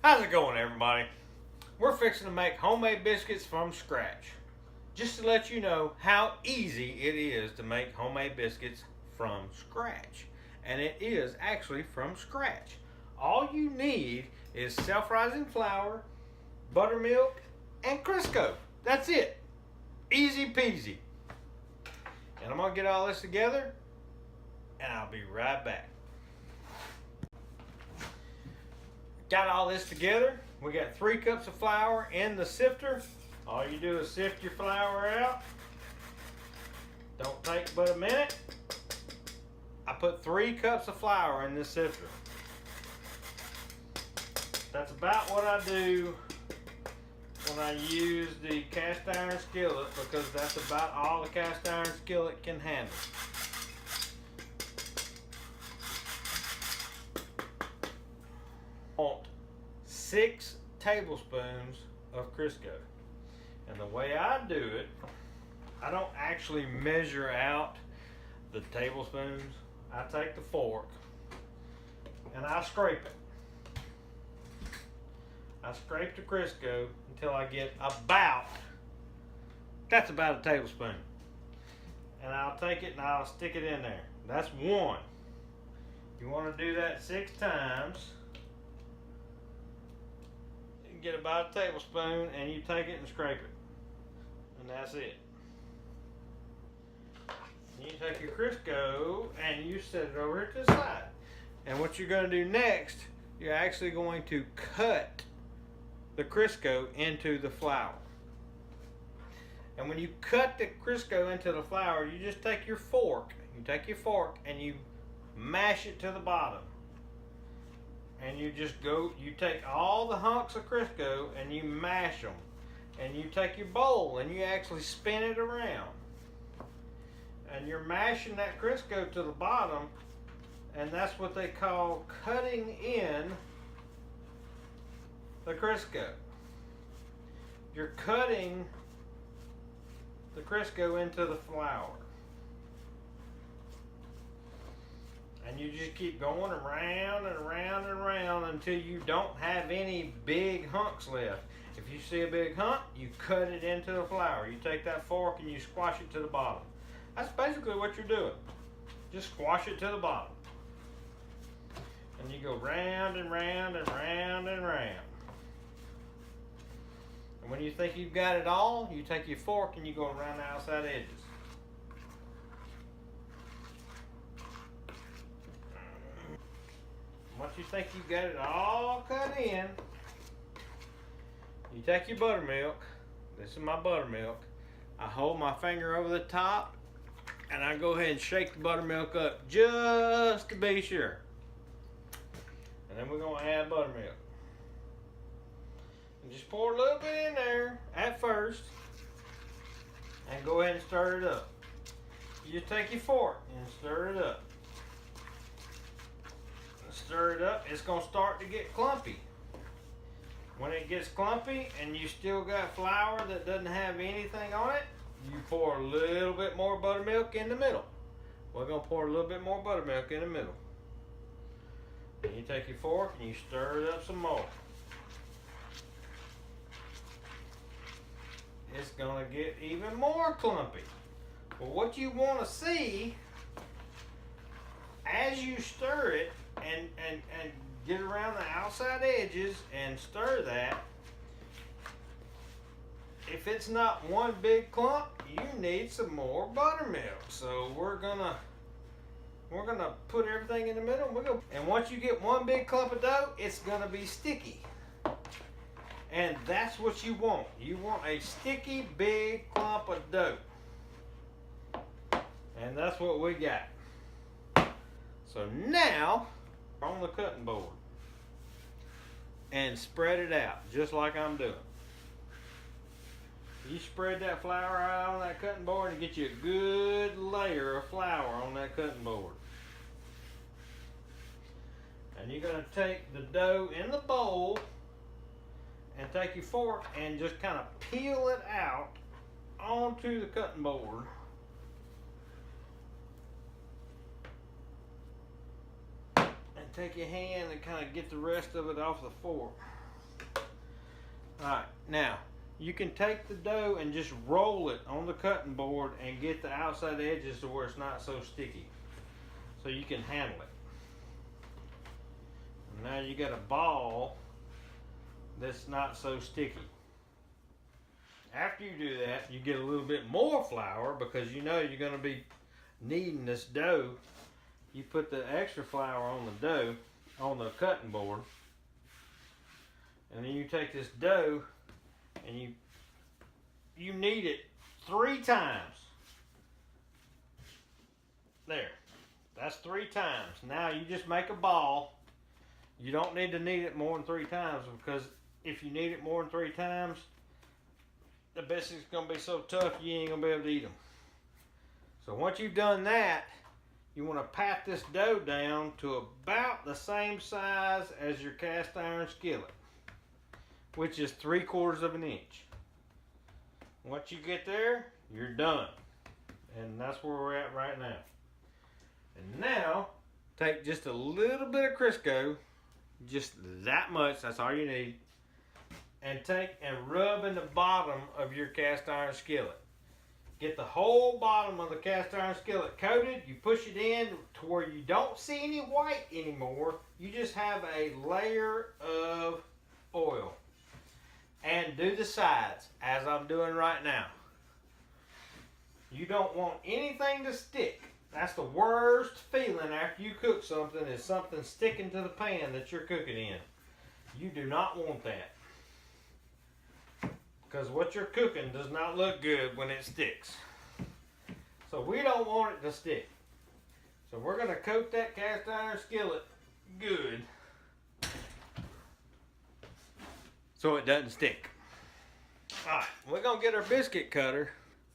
How's it going, everybody? We're fixing to make homemade biscuits from scratch. Just to let you know how easy it is to make homemade biscuits from scratch. And it is actually from scratch. All you need is self-rising flour, buttermilk, and Crisco. That's it. Easy peasy. And I'm gonna get all this together and I'll be right back. Got all this together. We got 3 cups of flour in the sifter. All you do is sift your flour out. Don't take but a minute. I put 3 cups of flour in this sifter. That's about what I do when I use the cast iron skillet, because that's about all the cast iron skillet can handle. Want 6 tablespoons of Crisco. And the way I do it, I don't actually measure out the tablespoons. I take the fork and I scrape it. I scrape the Crisco until I get that's about a tablespoon. And I'll take it and I'll stick it in there. That's 1. You want to do that 6 times. You get about a tablespoon and you take it and scrape it. And that's it. You take your Crisco and you set it over to the side. And what you're going to do next, you're actually going to cut the Crisco into the flour. And when you cut the Crisco into the flour, you just take your fork. You take your fork and you mash it to the bottom. And you take all the hunks of Crisco and you mash them. And you take your bowl and you actually spin it around. And you're mashing that Crisco to the bottom, and that's what they call cutting in the Crisco. You're cutting the Crisco into the flour. And you just keep going around and around and around until you don't have any big hunks left. If you see a big hunk, you cut it into the flour. You take that fork and you squash it to the bottom. That's basically what you're doing. Just squash it to the bottom. And you go round and round and round and round. And when you think you've got it all, you take your fork and you go around the outside edges. Once you think you've got it all cut in, you take your buttermilk. This is my buttermilk. I hold my finger over the top and I go ahead and shake the buttermilk up just to be sure. And then we're going to add buttermilk. And just pour a little bit in there at first and go ahead and stir it up. You just take your fork and stir it up. And stir it up. It's going to start to get clumpy. When it gets clumpy and you still got flour that doesn't have anything on it, you pour a little bit more buttermilk in the middle. We're going to pour a little bit more buttermilk in the middle. And you take your fork and you stir it up some more. It's going to get even more clumpy. Well, what you want to see as you stir it and get around the outside edges and stir that, if it's not one big clump, you need some more buttermilk. So we're gonna put everything in the middle. And once you get one big clump of dough, it's gonna be sticky. And that's what you want. You want a sticky big clump of dough. And that's what we got. So now, on the cutting board and spread it out just like I'm doing. You spread that flour out on that cutting board and get you a good layer of flour on that cutting board. And you're going to take the dough in the bowl and take your fork and just kind of peel it out onto the cutting board. And take your hand and kind of get the rest of it off the fork. Alright, now you can take the dough and just roll it on the cutting board and get the outside edges to where it's not so sticky, so you can handle it. And now you got a ball that's not so sticky. After you do that, you get a little bit more flour because you know you're going to be kneading this dough. You put the extra flour on the dough, on the cutting board, and then you take this dough and you knead it 3 times. There, that's 3 times. Now you just make a ball. You don't need to knead it more than 3 times, because if you knead it more than 3 times, the biscuit's gonna be so tough you ain't gonna be able to eat them. So once you've done that, you want to pat this dough down to about the same size as your cast iron skillet, which is 3/4 of an inch. Once you get there, you're done. And that's where we're at right now. And now, take just a little bit of Crisco, just that much, that's all you need, and take and rub in the bottom of your cast iron skillet. Get the whole bottom of the cast iron skillet coated. You push it in to where you don't see any white anymore. You just have a layer of oil. And do the sides as I'm doing right now. You don't want anything to stick. That's the worst feeling after you cook something, is something sticking to the pan that you're cooking in. You do not want that, because what you're cooking does not look good when it sticks. So we don't want it to stick. So we're going to coat that cast iron skillet good so it doesn't stick. Alright, we're going to get our biscuit cutter.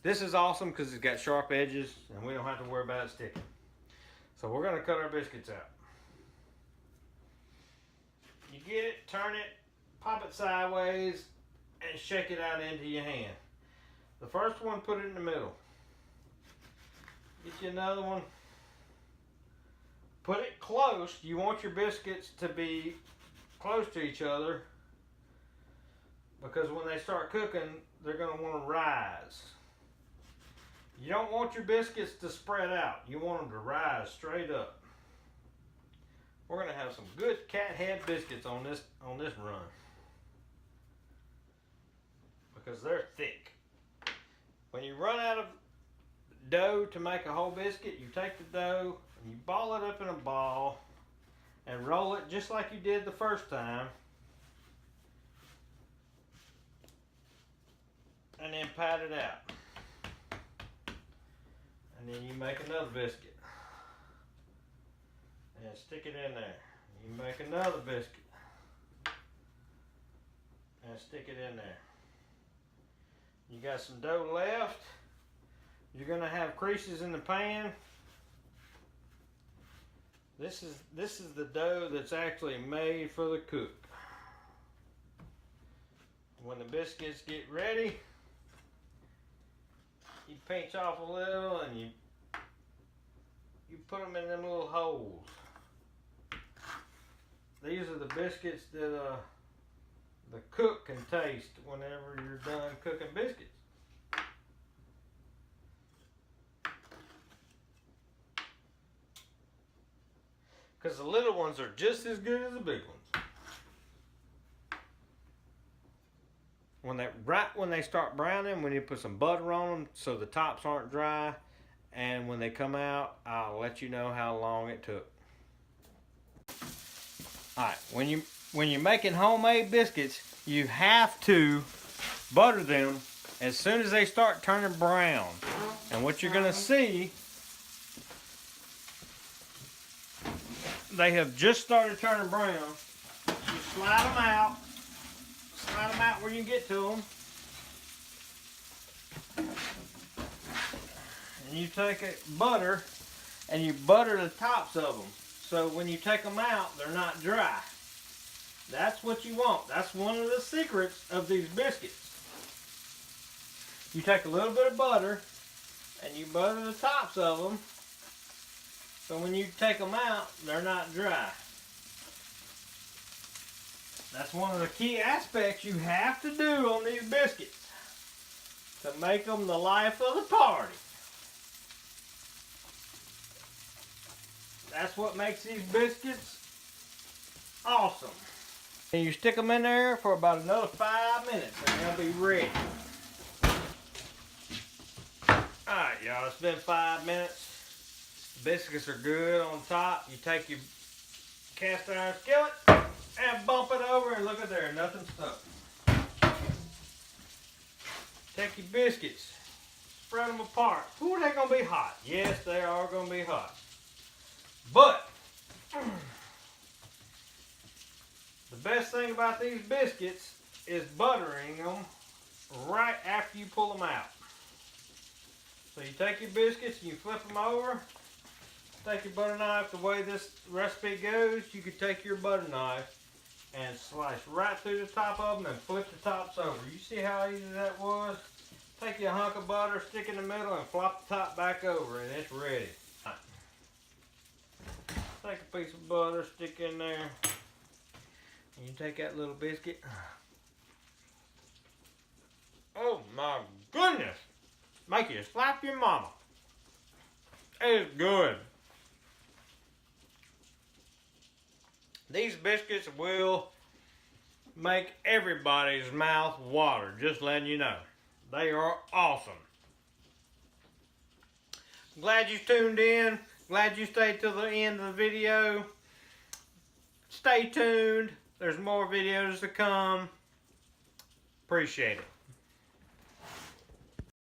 This is awesome because it's got sharp edges and we don't have to worry about it sticking. So we're going to cut our biscuits out. You get it, turn it, pop it sideways, and shake it out into your hand. The first one, put it in the middle. Get you another one. Put it close. You want your biscuits to be close to each other, because when they start cooking, they're going to want to rise. You don't want your biscuits to spread out. You want them to rise straight up. We're going to have some good cat head biscuits on this run, because they're thick. When you run out of dough to make a whole biscuit, you take the dough and you ball it up in a ball and roll it just like you did the first time, and then pat it out. And then you make another biscuit and stick it in there. You make another biscuit and stick it in there. You got some dough left. You're going to have creases in the pan. This is the dough that's actually made for the cook. When the biscuits get ready, you pinch off a little and you put them in them little holes. These are the biscuits that the cook can taste whenever you're done cooking biscuits. Because the little ones are just as good as the big ones. Right when they start browning, we need to put some butter on them so the tops aren't dry. And when they come out, I'll let you know how long it took. Alright, when you're making homemade biscuits, you have to butter them as soon as they start turning brown. And what you're going to see, they have just started turning brown. You slide them out where you can get to them. And you take butter and you butter the tops of them. So when you take them out, they're not dry. That's what you want. That's one of the secrets of these biscuits. You take a little bit of butter and you butter the tops of them, so when you take them out, they're not dry. That's one of the key aspects you have to do on these biscuits to make them the life of the party. That's what makes these biscuits awesome. And you stick them in there for about another 5 minutes and they'll be ready. Alright y'all, it's been 5 minutes. The biscuits are good on top. You take your cast iron skillet and bump it over and look at there, nothing stuck. Take your biscuits, spread them apart. Ooh, they're gonna be hot. Yes, they are gonna be hot. But the best thing about these biscuits is buttering them right after you pull them out. So you take your biscuits and you flip them over. Take your butter knife. The way this recipe goes, you could take your butter knife and slice right through the top of them and flip the tops over. You see how easy that was? Take your hunk of butter, stick in the middle, and flop the top back over, and it's ready. Take a piece of butter, stick in there, and you take that little biscuit. Oh my goodness! Make you slap your mama. It's good. These biscuits will make everybody's mouth water, just letting you know. They are awesome. Glad you tuned in. Glad you stayed till the end of the video. Stay tuned. There's more videos to come. Appreciate it.